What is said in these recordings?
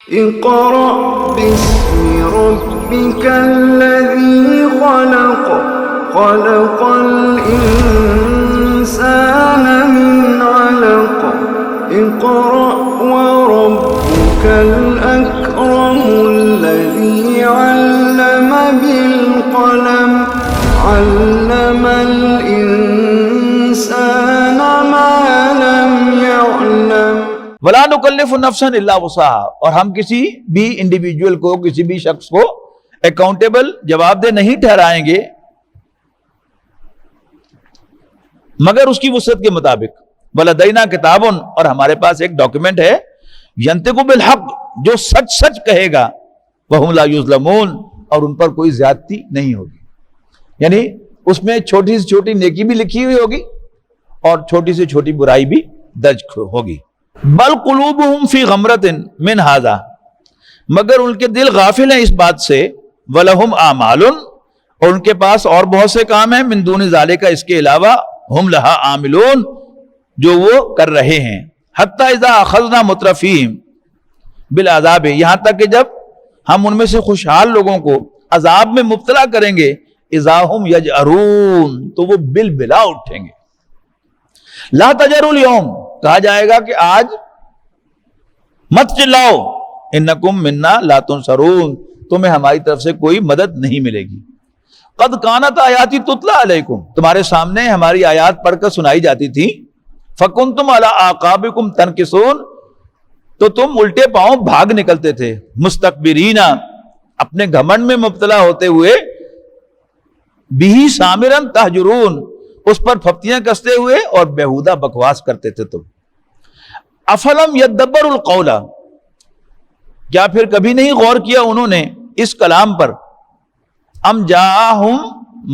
اقرأ باسم ربك الذي خلق خلق الإنسان من علق اقرأ وربك الأكرم الذي علم بالقلم علم الإنسان ما لم يعلم وَلَا نُكَلِّفُ نَفْسًا إِلَّا وُسْعَهَا، اور ہم کسی بھی انڈیویجول کو، کسی بھی شخص کو اکاؤنٹیبل، جواب دہ نہیں ٹھہرائیں گے مگر اس کی وسعت کے مطابق۔ وَلَدَيْنَا كِتَابٌ، اور ہمارے پاس ایک ڈاکیومنٹ ہے، يَنطِقُ بِالْحَقِّ، جو سچ سچ کہے گا، وَهُمْ لَا يُظْلَمُونَ، اور ان پر کوئی زیادتی نہیں ہوگی۔ یعنی اس میں چھوٹی سے چھوٹی نیکی بھی لکھی ہوئی ہوگی اور چھوٹی سے چھوٹی برائی بھی درج ہوگی۔ بل قلوبہم فی غمرۃ من ھذا، مگر ان کے دل غافل ہیں اس بات سے، ولہم اعمال، اور ان کے پاس اور بہت سے کام ہیں، من دون ذالک، اس کے علاوہ، ہم لہا عاملون، جو وہ کر رہے ہیں، حتی اذا اخذنا مترفیہم بالعذاب، یہاں تک کہ جب ہم ان میں سے خوشحال لوگوں کو عذاب میں مبتلا کریں گے، اذا ہم یجأرون، تو وہ بالبلا اٹھیں گے۔ لا تجروا اليوم، کہا جائے گا کہ آج مت چلاؤ، انکم منا لا تنصرون، تمہیں ہماری طرف سے کوئی مدد نہیں ملے گی۔ قد کانت آیاتی تتلی علیکم، تمہارے سامنے ہماری آیات پڑھ کر سنائی جاتی تھی، فکنتم علی اعقابکم تنکصون، تو تم الٹے پاؤں بھاگ نکلتے تھے، مستکبرین، اپنے گھمنڈ میں مبتلا ہوتے ہوئے، بہ سامرا تہجرون، اس پر پھپتیاں کستے ہوئے اور بیہودہ بکواس کرتے تھے تم۔ افلم یدبر القول، کیا پھر کبھی نہیں غور کیا انہوں نے اس کلام پر؟ ام جاءہم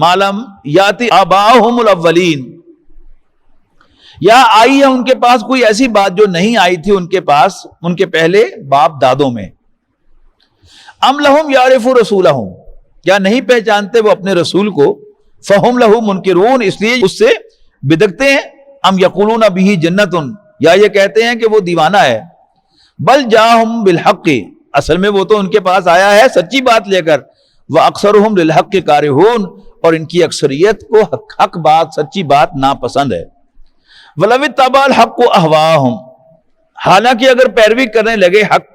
ما لم یاتی آباؤہم الاولین، یا آئی ہے ان کے پاس کوئی ایسی بات جو نہیں آئی تھی ان کے پاس ان کے پہلے باپ دادوں میں۔ ام لہم یعرف رسولہم، کیا نہیں پہچانتے وہ اپنے رسول کو؟ فہم لہو منکرون، اس لیے اس سے بدکتے ہیں۔ ام یقولون بہ جنۃ، یا یہ کہتے ہیں کہ وہ دیوانہ ہے۔ بل جاءہم بالحق، اصل میں وہ تو ان کے پاس آیا ہے سچی بات لے کر۔ واکثرہم للحق کارہون، اور ان کی اکثریت کو حق بات، سچی بات ناپسند ہے۔ ولو اتبع الحق اہواءہم، حالانکہ اگر پیروی کرنے لگے حق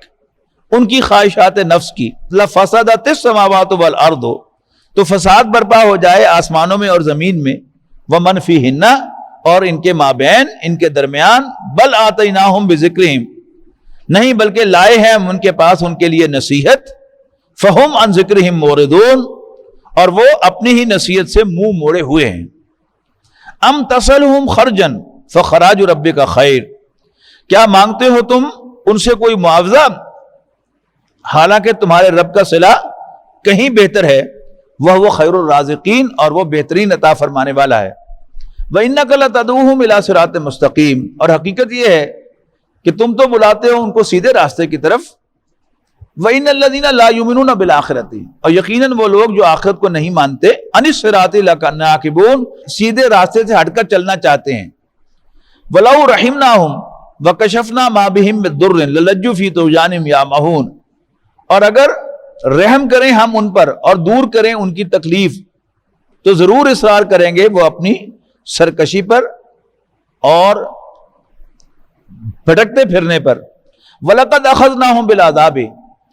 ان کی خواہشات نفس کی، لفسدت السماوات والارض، تو فساد برپا ہو جائے آسمانوں میں اور زمین میں، ومن فیہن، اور ان کے مابین، ان کے درمیان، بل آتیناہم بذکرہم، نہیں بلکہ لائے ہیں ہم ان کے پاس ان کے لیے نصیحت، فہم عن ذکرہم معرضون، اور وہ اپنی ہی نصیحت سے منہ موڑے ہوئے ہیں۔ ام تسلہم خرجا فخراج ربک خیر، کیا مانگتے ہو تم ان سے کوئی معاوضہ، حالانکہ تمہارے رب کا صلہ کہیں بہتر ہے، وہ خیر الرازقین، اور وہ بہترین عطا فرمانے والا ہے۔ وَإِنَّكَ لَتَدْعُوهُمْ إِلَىٰ صِرَاطٍ مُسْتَقِيمٍ، اور حقیقت یہ ہے کہ تم تو بلاتے ہو ان کو سیدھے راستے کی طرف۔ وَإِنَّ الَّذِينَ لَا يُؤْمِنُونَ بِالْآخِرَةِ، اور یقیناً وہ لوگ جو آخرت کو نہیں مانتے، عَنِ الصِّرَاطِ لَنَاكِبُونَ، سیدھے راستے سے ہٹ کر چلنا چاہتے ہیں۔ وَلَوْ رَحِمْنَاهُمْ وَكَشَفْنَا مَا بِهِمْ مِن ضُرٍّ لَلَجُّوا فِي طُغْيَانِهِمْ يَعْمَهُونَ، اور اگر رحم کریں ہم ان پر اور دور کریں ان کی تکلیف، تو ضرور اصرار کریں گے وہ اپنی سرکشی پر اور بھٹکتے پھرنے پر۔ وَلَقَدْ أَخَذْنَاهُمْ بِالْعَذَابِ،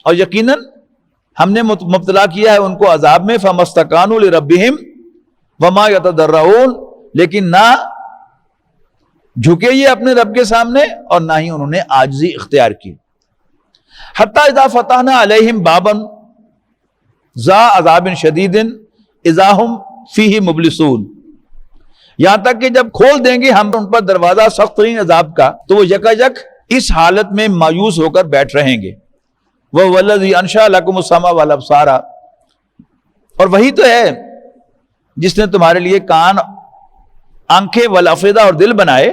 اور یقیناً ہم نے مبتلا کیا ہے ان کو عذاب میں، فَمَا اسْتَكَانُوا لِرَبِّهِمْ وَمَا يَتَضَرَّعُونَ، لیکن نہ جھکے یہ اپنے رب کے سامنے اور نہ ہی انہوں نے عاجزی اختیار کی۔ حتی اذا فتحنا علیہم بابا ذا عذاب شدید اذا ہم فیہ مبلسون، یہاں تک کہ جب کھول دیں گے ہم ان پر دروازہ سخت ترین عذاب کا، تو وہ یکایک اس حالت میں مایوس ہو کر بیٹھ رہیں گے۔ وَهُوَ الَّذِي أَنشَأَ لَكُمُ السَّمْعَ وَالْأَبْصَارَ، اور وہی تو ہے جس نے تمہارے لیے کان، آنکھیں، والافئدہ، اور دل بنائے۔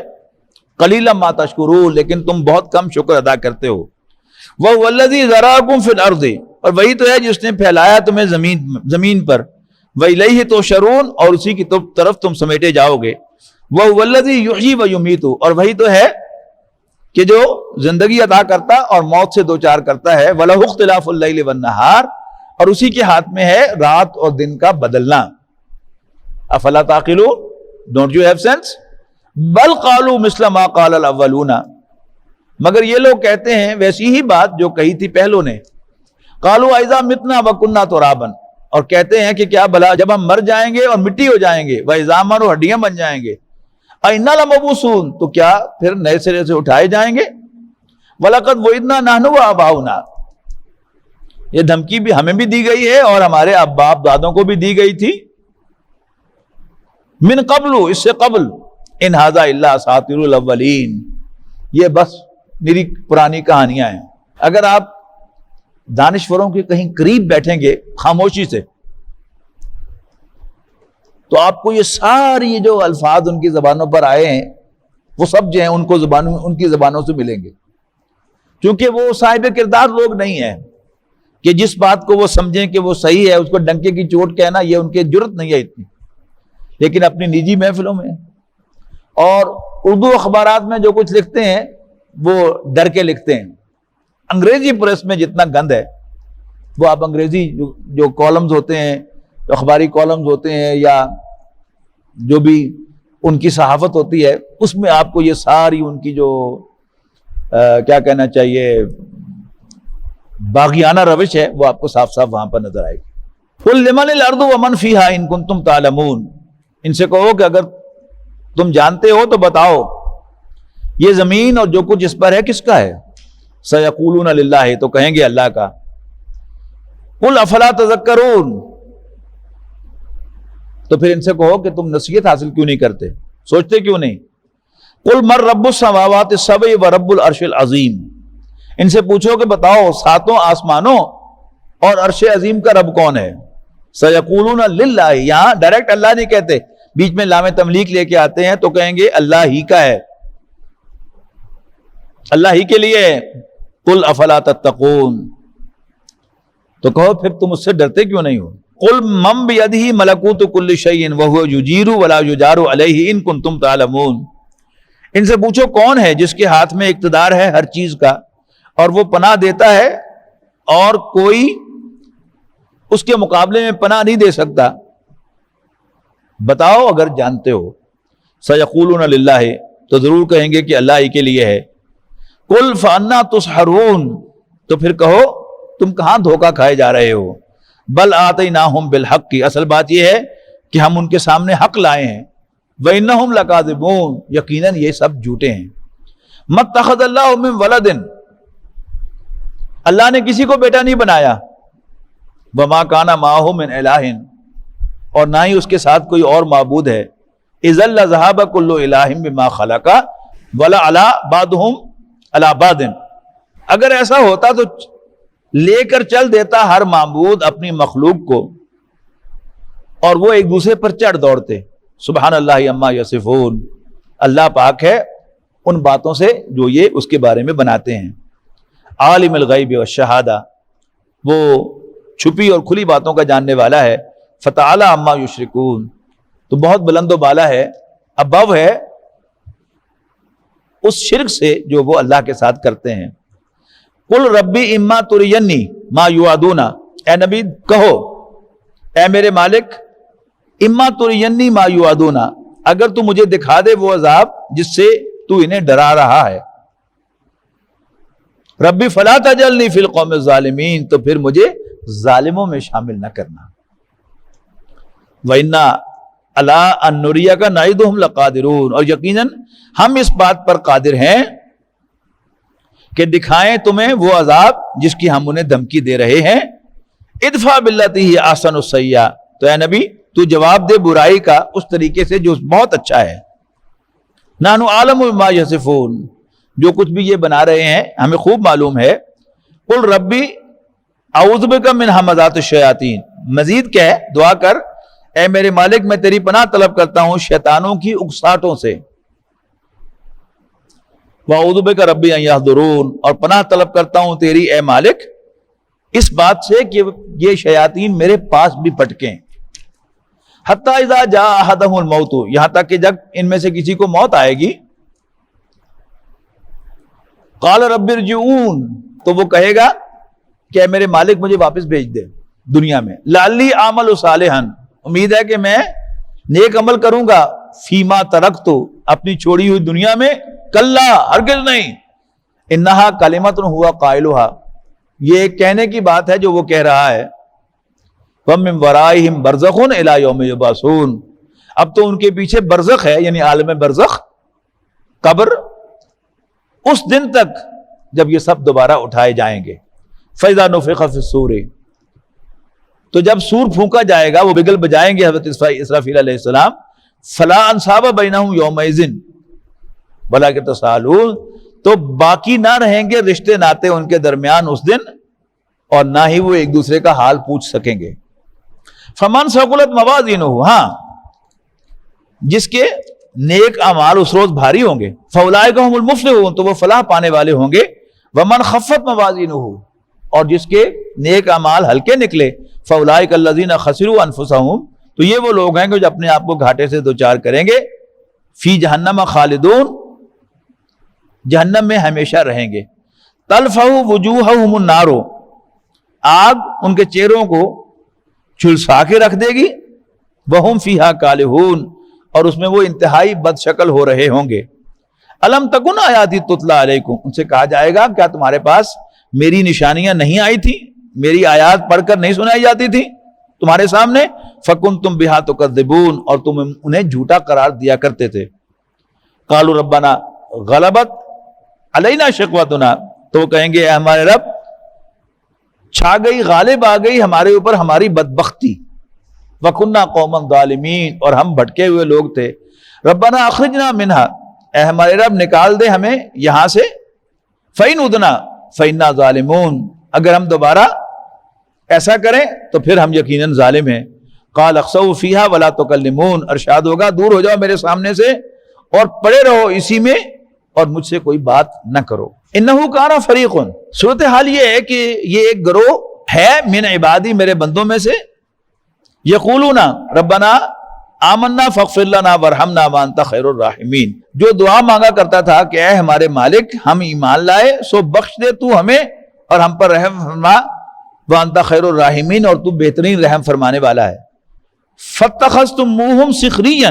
قلیلا ما تشکرون، لیکن تم بہت کم شکر ادا کرتے ہو۔ وَهُوَ الَّذِي ذَرَأَكُمْ فِي الْأَرْضِ، اور وہی تو ہے جس نے پھیلایا تمہیں زمین پر۔ وَإِلَيْهِ تُحْشَرُونَ، اور اسی کی طرف تم سمیٹے جاؤ گے۔ وَهُوَ الَّذِي يُحْيِي وَيُمِيتُ، اور وہی تو ہے کہ جو زندگی عطا کرتا اور موت سے دوچار کرتا ہے، وَلَهُ اخْتِلَافُ اللَّيْلِ وَالنَّهَارِ، اور اسی کے ہاتھ میں ہے رات اور دن کا بدلنا۔ افلا تعقلون، ڈونٹ یو ہیو سینس؟ بل قالوا مثل ما قال الاولون، مگر یہ لوگ کہتے ہیں ویسی ہی بات جو کہی تھی پہلوں نے۔ قالوا اذا متنا وكنا ترابا، اور کہتے ہیں کہ کیا بھلا جب ہم مر جائیں گے اور مٹی ہو جائیں گے، وعظاما، اور ہڈیاں بن جائیں گے، اِنَّا لَمَبْعُوثُونَ، تو کیا پھر نئے سرے سے اٹھائے جائیں گے؟ وَلَقَدْ وَعِدْنَا نَحْنُ وَآبَاؤُنَا، یہ دھمکی بھی ہمیں بھی دی گئی ہے اور ہمارے باپ دادوں کو بھی دی گئی تھی۔ من قبل، اس سے قبل، ان ھذا الا اساطیر الاولین، یہ بس میری پرانی کہانیاں ہیں۔ اگر آپ دانشوروں کے کہیں قریب بیٹھیں گے خاموشی سے تو آپ کو یہ ساری جو الفاظ ان کی زبانوں پر آئے ہیں وہ سب جو ہیں ان کی زبانوں سے ملیں گے، کیونکہ وہ صاحب کردار لوگ نہیں ہیں کہ جس بات کو وہ سمجھیں کہ وہ صحیح ہے اس کو ڈنکے کی چوٹ کہنا، یہ ان کے جرت نہیں ہے اتنی، لیکن اپنی نجی محفلوں میں اور اردو اخبارات میں جو کچھ لکھتے ہیں وہ ڈر کے لکھتے ہیں۔ انگریزی پریس میں جتنا گند ہے وہ آپ انگریزی جو کالمز ہوتے ہیں، اخباری کالمز ہوتے ہیں یا جو بھی ان کی صحافت ہوتی ہے، اس میں آپ کو یہ ساری ان کی جو کیا کہنا چاہیے باغیانہ روش ہے وہ آپ کو صاف صاف وہاں پر نظر آئے گی۔ قُلْ لِمَنِ الْأَرْضُ وَمَنْ فِيهَا إِن كُنتُمْ تَعْلَمُونَ، ان سے کہو کہ اگر تم جانتے ہو تو بتاؤ یہ زمین اور جو کچھ اس پر ہے کس کا ہے؟ سَيَقُولُونَ لِلَّهِ، تو کہیں گے اللہ کا۔ قُلْ أَفَلَا تَذَكَّرُونَ، تو پھر ان سے کہو کہ تم نصیحت حاصل کیوں نہیں کرتے، سوچتے کیوں نہیں؟ قُلْ مَن رَبُّ السَّمَاوَاتِ السَّبْعِ وَرَبُّ الْعَرْشِ الْعَظِيمِ، ان سے پوچھو کہ بتاؤ ساتوں آسمانوں اور عرش عظیم کا رب کون ہے؟ سَيَقُولُونَ لِلَّهِ، یہاں ڈائریکٹ اللہ نہیں کہتے، بیچ میں لام تملیک لے کے آتے ہیں تو کہیں گے اللہ ہی کا ہے، اللہ ہی کے لیے ہے۔ قُلْ أَفَلَا تَتَّقُونَ، تو کہو پھر تم اس سے ڈرتے کیوں نہیں ہو؟ قُلْ مَن بِيَدِهِ مَلَكُوتُ كُلِّ شَيْءٍ وَهُوَ يُجِيرُ وَلَا يُجَارُ عَلَيْهِ إِن كُنتُمْ تَعْلَمُونَ، ان سے پوچھو کون ہے جس کے ہاتھ میں اقتدار ہے ہر چیز کا اور وہ پناہ دیتا ہے اور کوئی اس کے مقابلے میں پناہ نہیں دے سکتا، بتاؤ اگر جانتے ہو۔ سَيَقُولُونَ لِلَّهِ، تو ضرور کہیں گے کہ اللہ ہی کے لیے ہے۔ قُلْ فَأَنَّىٰ تُسْحَرُونَ، تو پھر کہو تم کہاں دھوکہ کھائے جا رہے ہو؟ بل آتَيْنَاهُمْ بِالْحَقِّ، اصل بات یہ ہے کہ ہم ان کے سامنے حق لائے ہیں۔ وَإِنَّهُمْ لَكَاذِبُونَ، یقیناً یہ سب جھوٹے ہیں۔ مَتَّخَذَ اللَّهُ مِن وَلَدٍ، اللہ نے کسی کو بیٹا نہیں بنایا۔ وَمَا كَانَ مَعَهُ مِنْ إِلَٰهٍ، اور نہ ہی اس کے ساتھ کوئی اور معبود ہے۔ إِذًا لَذَهَبَ كُلُّ إِلَٰهٍ بِمَا خَلَقَ وَلَعَلَىٰ بَعْضُهُمْ عَلَىٰ بَعْضٍ، اگر ایسا ہوتا تو لے کر چل دیتا ہر معبود اپنی مخلوق کو اور وہ ایک دوسرے پر چڑھ دوڑتے۔ سبحان اللہ عما یصفون، اللہ پاک ہے ان باتوں سے جو یہ اس کے بارے میں بناتے ہیں۔ عالم الغیب والشہادہ، وہ چھپی اور کھلی باتوں کا جاننے والا ہے۔ فتعالی عما یشرکون، تو بہت بلند و بالا ہے، ابو ہے اس شرک سے جو وہ اللہ کے ساتھ کرتے ہیں۔ قل ربی اما ترینی ما یوعدون، اے نبی کہو اے میرے مالک اما ترینی ما یوعدون، اگر تو مجھے دکھا دے وہ عذاب جس سے تو انہیں ڈرا رہا ہے۔ ربی فلا تجعلنی فی القوم الظالمین، تو پھر مجھے ظالموں میں شامل نہ کرنا۔ وَإِنَّا عَلَىٰ أَن نُرِيَكَ نَعِدُهُمْ لَقَادِرُونَ، اور یقیناً ہم اس بات پر قادر ہیں کہ دکھائیں تمہیں وہ عذاب جس کی ہم انہیں دھمکی دے رہے ہیں۔ ادفع باللتی ہی احسن السیئۃ، تو اے نبی تو جواب دے برائی کا اس طریقے سے جو بہت اچھا ہے۔ نحن اعلم بما یصفون، جو کچھ بھی یہ بنا رہے ہیں ہمیں خوب معلوم ہے۔ قل ربی اعوذ بک من ہمزات الشیاطین، مزید کہہ دعا کر اے میرے مالک میں تیری پناہ طلب کرتا ہوں شیطانوں کی اکساٹوں سے۔ وَأَعُوذُ بِكَ رَبِّ أَن يَحْضُرُونَ، اور پناہ طلب کرتا ہوں تیری اے مالک اس بات سے کہ یہ شیاطین میرے پاس بھی پٹکیں۔ حَتَّى إِذَا جَاءَ أَحَدَهُمُ الْمَوْتُ، یہاں تک کہ جب ان میں سے کسی کو موت آئے گی، قال رب ارجعون، تو وہ کہے گا کہ اے میرے مالک مجھے واپس بھیج دے دنیا میں، لعلی اعمل صالحا، امید ہے کہ میں نیک عمل کروں گا، فیما ترکت، اپنی چھوڑی ہوئی دنیا میں، کلا ہرگز نہیں، انہا کلمۃ ہوا قائلھا، یہ ایک کہنے کی بات ہے جو وہ کہہ رہا ہے، وَمِن وَرَائِهِمْ بَرْزَخٌ إِلَى يَوْمِ يُبْعَثُونَ، اب تو ان کے پیچھے برزخ ہے، یعنی عالم برزخ، قبر، اس دن تک جب یہ سب دوبارہ اٹھائے جائیں گے۔ فَإِذَا نُفِخَ فِي الصُّورِ، تو جب سور پھونکا جائے گا، وہ بگل بجائیں گے حضرت اسرافیل علیہ السلام، فَلَا أَنْصَابَ بَيْنَهُمْ يَوْمَئِذٍ وَلَا يَتَسَاءَلُونَ، تو باقی نہ رہیں گے رشتے ناتے ان کے درمیان اس دن، اور نہ ہی وہ ایک دوسرے کا حال پوچھ سکیں گے۔ فَمَنْ ثَقُلَتْ مَوَازِينُهُ، ہاں جس کے نیک اعمال اس روز بھاری ہوں گے، فَأُولَئِكَ هُمُ الْمُفْلِحُونَ، تو وہ فلاح پانے والے ہوں گے۔ وَمَنْ خَفَّتْ مَوَازِينُهُ، اور جس کے نیک اعمال ہلکے نکلے، فَأُولَئِكَ الَّذِينَ خَسِرُوا أَنفُسَهُمْ، تو یہ وہ لوگ ہیں کہ جو اپنے آپ کو گھاٹے سے دوچار کریں گے، فی جہنم خالدون، جہنم میں ہمیشہ رہیں گے، تلفح وجوہہم النار، آگ ان کے چہروں کو جھلسا کے رکھ دے گی، وہم فیہا کالہون، اور اس میں وہ انتہائی بد شکل ہو رہے ہوں گے۔ الم تکن آیاتی تتلی علیکم، ان سے کہا جائے گا کیا تمہارے پاس میری نشانیاں نہیں آئی تھی، میری آیات پڑھ کر نہیں سنائی جاتی تھی تمہارے سامنے، فکنتم بہا تکذبون، اور تم انہیں جھوٹا قرار دیا کرتے تھے۔ قالوا ربنا غلبت علینا شقوتنا، تو وہ کہیں گے اے ہمارے رب، چھا گئی، غالب آ گئی ہمارے اوپر ہماری بدبختی، وَكُنَّا قَوْمًا ظَالِمِينَ، اور ہم بھٹکے ہوئے لوگ تھے، ربنا اخرجنا منہا، اے ہمارے رب نکال دے ہمیں یہاں سے، فَإِنْ عُدْنَا فَإِنَّا ظَالِمُونَ، اگر ہم دوبارہ ایسا کریں تو پھر ہم یقیناً ظالم ہیں۔ قَالَ اخْسَئُوا فِيهَا وَلَا تُكَلِّمُونَ، ارشاد ہوگا دور ہو جاؤ میرے سامنے سے اور پڑے رہو اسی میں اور مجھ سے کوئی بات نہ کرو۔ اِنَّهُ كَانَ فَرِيقٌ، صورتحال یہ ہے کہ یہ ایک گروہ ہے من عبادی، میرے بندوں میں سے، یقولون ربنا آمنا فاغفر لنا وارحمنا وانت خیر الراحمین، جو دعا مانگا کرتا تھا کہ اے ہمارے مالک ہم ایمان لائے سو بخش دے تو ہمیں اور ہم پر رحم فرما، وانت خیر الراحمین، اور تو بہترین رحم فرمانے والا ہے۔ فاتخذتموہم سخریا،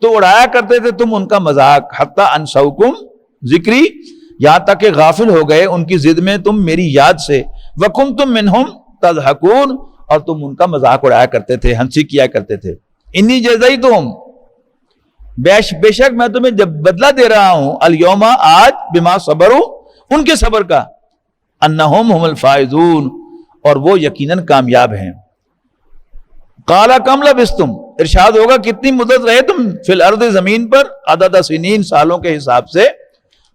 تو اڑایا کرتے تھے تم ان کا مذاق، حتی انسوکم ذکری، یہاں تک کہ غافل ہو گئے ان کی ضد میں تم میری یاد سے، وکنتم منہم تضحکون، اور تم ان کا مذاق اڑایا کرتے تھے، ہنسی کیا کرتے تھے۔ انی جزیتہم، بے شک میں تمہیں جب بدلہ دے رہا ہوں، الیوم آج، بما صبروا، ان کے صبر کا، انہم ہم الفائزون، اور وہ یقیناً کامیاب ہیں۔ قال کم لبثتم، ارشاد ہوگا کتنی مدت رہے تم فی الارض، زمین پر، عدد سنین، سالوں کے حساب سے،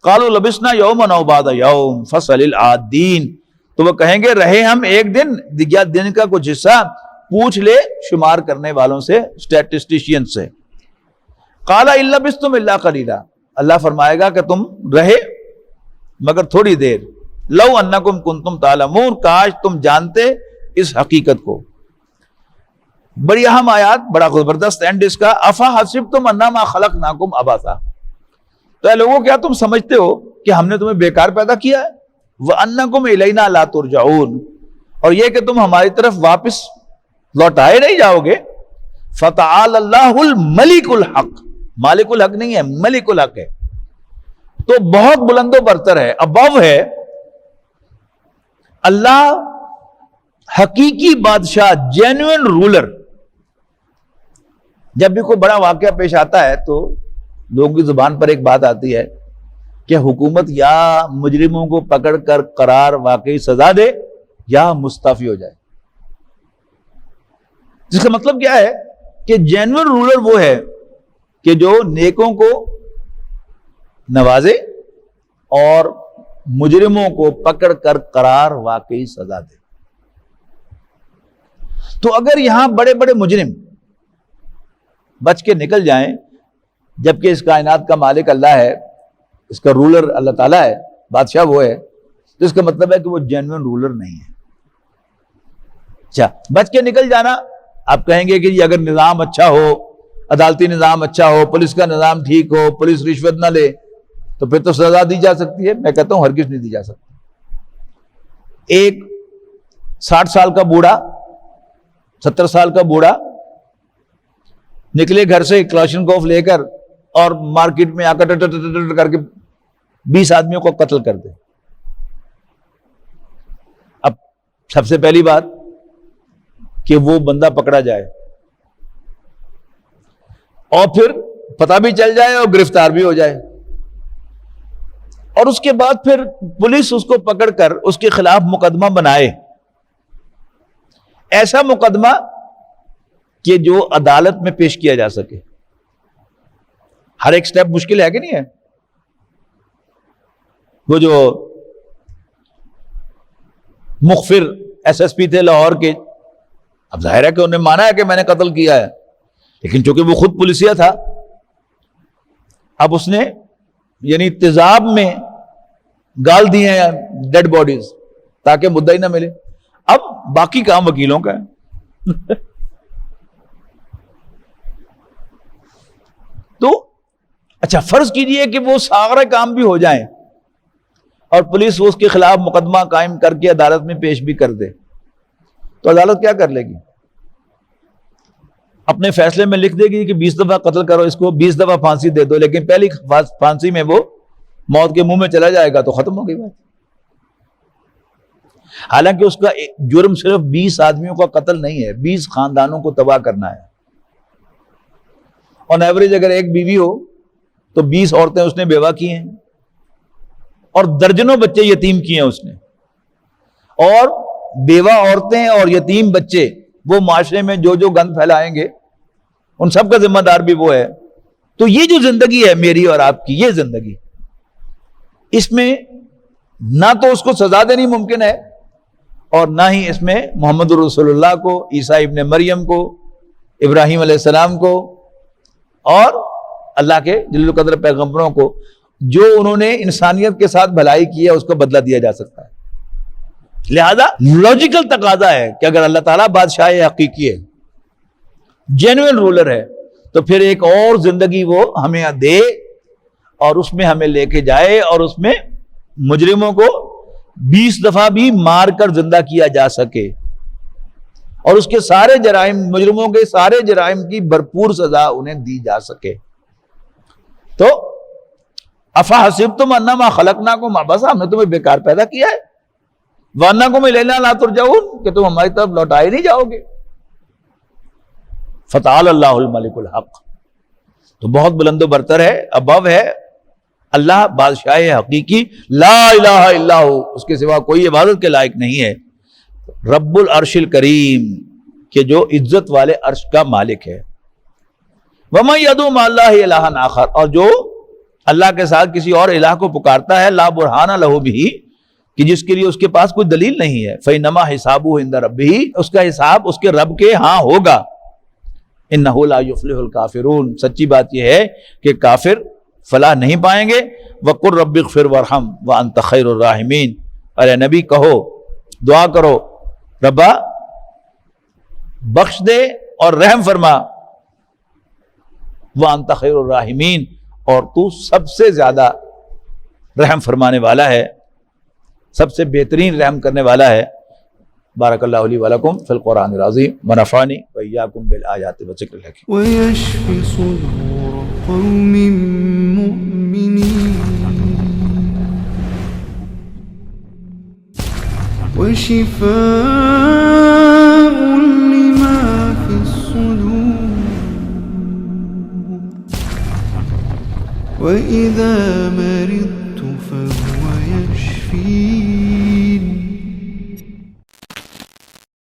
قالوا لبثنا یوما او بعض یوم فاسأل العادین، تو وہ کہیں گے رہے ہم ایک دن یا دن کا کچھ حصہ، پوچھ لے شمار کرنے والوں سے، اسٹیٹسٹیشین سے۔ قال ان لبثتم الا قلیلا، اللہ فرمائے گا کہ تم رہے مگر تھوڑی دیر، لو انکم کنتم تعلمون، کاش تم جانتے اس حقیقت کو۔ بڑی اہم آیات، بڑا زبردست اینڈ اس کا، افا حسبتم انما خلقناکم عبثا، تو اے لوگوں کیا تم سمجھتے ہو کہ ہم نے تمہیں بیکار پیدا کیا ہے، وَأَنَّكُمْ إِلَيْنَا لَا تُرْجَعُونَ، اور یہ کہ تم ہماری طرف واپس لوٹائے نہیں جاؤ گے۔ فَتَعَالَى اللَّهُ الْمَلِكُ الْحَقِّ، مالک الحق نہیں ہے، ملک الحق ہے، تو بہت بلند و برتر ہے، ابو ہے اللہ، حقیقی بادشاہ، جینوئن رولر۔ جب بھی کوئی بڑا واقعہ پیش آتا ہے تو لوگوں کی زبان پر ایک بات آتی ہے کہ حکومت یا مجرموں کو پکڑ کر قرار واقعی سزا دے یا مستعفی ہو جائے، جس کا مطلب کیا ہے کہ جینوئن رولر وہ ہے کہ جو نیکوں کو نوازے اور مجرموں کو پکڑ کر قرار واقعی سزا دے۔ تو اگر یہاں بڑے بڑے مجرم بچ کے نکل جائیں، جبکہ اس کائنات کا مالک اللہ ہے، اس کا رولر اللہ تعالیٰ ہے، بادشاہ وہ ہے، تو اس کا مطلب ہے کہ وہ جینوئن رولر نہیں ہے۔ اچھا، بچ کے نکل جانا، آپ کہیں گے کہ یہ اگر نظام اچھا ہو، عدالتی نظام اچھا ہو، پولیس کا نظام ٹھیک ہو، پولیس رشوت نہ لے، تو پھر تو سزا دی جا سکتی ہے. میں کہتا ہوں ہرگز نہیں دی جا سکتی. ایک 60 سال کا بوڑھا 70 سال کا بوڑھا نکلے گھر سے کلاشنکوف لے کر اور مارکیٹ میں آ کر کر کے 20 آدمیوں کو قتل کر دے. اب سب سے پہلی بات کہ وہ بندہ پکڑا جائے اور پھر پتہ بھی چل جائے اور گرفتار بھی ہو جائے, اور اس کے بعد پھر پولیس اس کو پکڑ کر اس کے خلاف مقدمہ بنائے, ایسا مقدمہ کہ جو عدالت میں پیش کیا جا سکے. ہر ایک سٹیپ مشکل ہے کہ نہیں ہے. وہ جو مخفر SSP تھے لاہور کے, اب ظاہر ہے کہ انہوں نے مانا ہے کہ میں نے قتل کیا ہے, لیکن چونکہ وہ خود پولیسیا تھا, اب اس نے یعنی تیزاب میں گال دیے ہیں ڈیڈ باڈیز تاکہ مدعی نہ ملے. اب باقی کام وکیلوں کا ہے. تو اچھا فرض کیجئے کہ وہ سارے کام بھی ہو جائیں اور پولیس اس کے خلاف مقدمہ قائم کر کے عدالت میں پیش بھی کر دے, تو عدالت کیا کر لے گی؟ اپنے فیصلے میں لکھ دے گی کہ 20 دفعہ قتل کرو اس کو, 20 دفعہ پھانسی دے دو, لیکن پہلی پھانسی میں وہ موت کے منہ میں چلا جائے گا تو ختم ہو گئی بات. حالانکہ اس کا جرم صرف 20 آدمیوں کا قتل نہیں ہے, 20 خاندانوں کو تباہ کرنا ہے. آن ایوریج اگر ایک بیوی ہو تو 20 عورتیں اس نے بیوہ کی ہیں اور درجنوں بچے یتیم کیے ہیں اس نے, اور بیوہ عورتیں اور یتیم بچے وہ معاشرے میں جو جو گند پھیلائیں گے ان سب کا ذمہ دار بھی وہ ہے. تو یہ جو زندگی ہے میری اور آپ کی, یہ زندگی, اس میں نہ تو اس کو سزا دینی ممکن ہے اور نہ ہی اس میں محمد رسول اللہ کو, عیسیٰ ابن مریم کو, ابراہیم علیہ السلام کو اور اللہ کے جلیل القدر پیغمبروں کو جو انہوں نے انسانیت کے ساتھ بھلائی کی ہے اس کو بدلہ دیا جا سکتا ہے. لہذا لاجیکل تقاضا ہے کہ اگر اللہ تعالیٰ بادشاہ حقیقی ہے, جینوئن رولر ہے, تو پھر ایک اور زندگی وہ ہمیں دے اور اس میں ہمیں لے کے جائے اور اس میں مجرموں کو 20 دفعہ بھی مار کر زندہ کیا جا سکے اور اس کے سارے جرائم, مجرموں کے سارے جرائم کی بھرپور سزا انہیں دی جا سکے. تو افحسبتم انما خلقناکم عبثا, ہم نے تمہیں بیکار پیدا کیا ہے, وانکم الینا لا ترجعون, کہ تم ہماری طرف لوٹائے نہیں جاؤ گے. فتعالی اللہ الملک الحق, تو بہت بلند و برتر ہے, ابو ہے اللہ بادشاہ حقیقی, لا الہ الا ہو, اس کے سوا کوئی عبادت کے لائق نہیں ہے, رب العرش الکریم, کہ جو عزت والے عرش کا مالک ہے. وَمَن يَدْعُ مَعَ اللَّهِ إِلَٰهًا آخَرَ, اور جو اللہ کے ساتھ کسی اور الہ کو پکارتا ہے, لا برہان لہ بہ, کہ جس کے لیے اس کے پاس کوئی دلیل نہیں ہے, فَإِنَّمَا حِسَابُهُ عِندَ رَبِّهِ, اس کا حساب اس کے رب کے ہاں ہوگا. إِنَّهُ لَا يُفْلِحُ الْكَافِرُونَ, سچی بات یہ ہے کہ کافر فلاح نہیں پائیں گے. وَقُلْ رَبِّ اغْفِرْ وَارْحَمْ وَأَنْتَ خَيْرُ الرَّاحِمِينَ, ارے نبی کہو, دعا کرو, ربا بخش دے اور رحم فرما, وَأَنْتَ خَيْرُ الرَّاحِمِينَ, اور تو سب سے زیادہ رحم فرمانے والا ہے, سب سے بہترین رحم کرنے والا ہے. بارک اللہ لی ولکم فی القرآن العظیم ونفعنی وإیاکم بالآیات والذکر الحکیم. ويشفي صدور قوم مؤمنين وشفاء لما في الصدور وإذا مرضت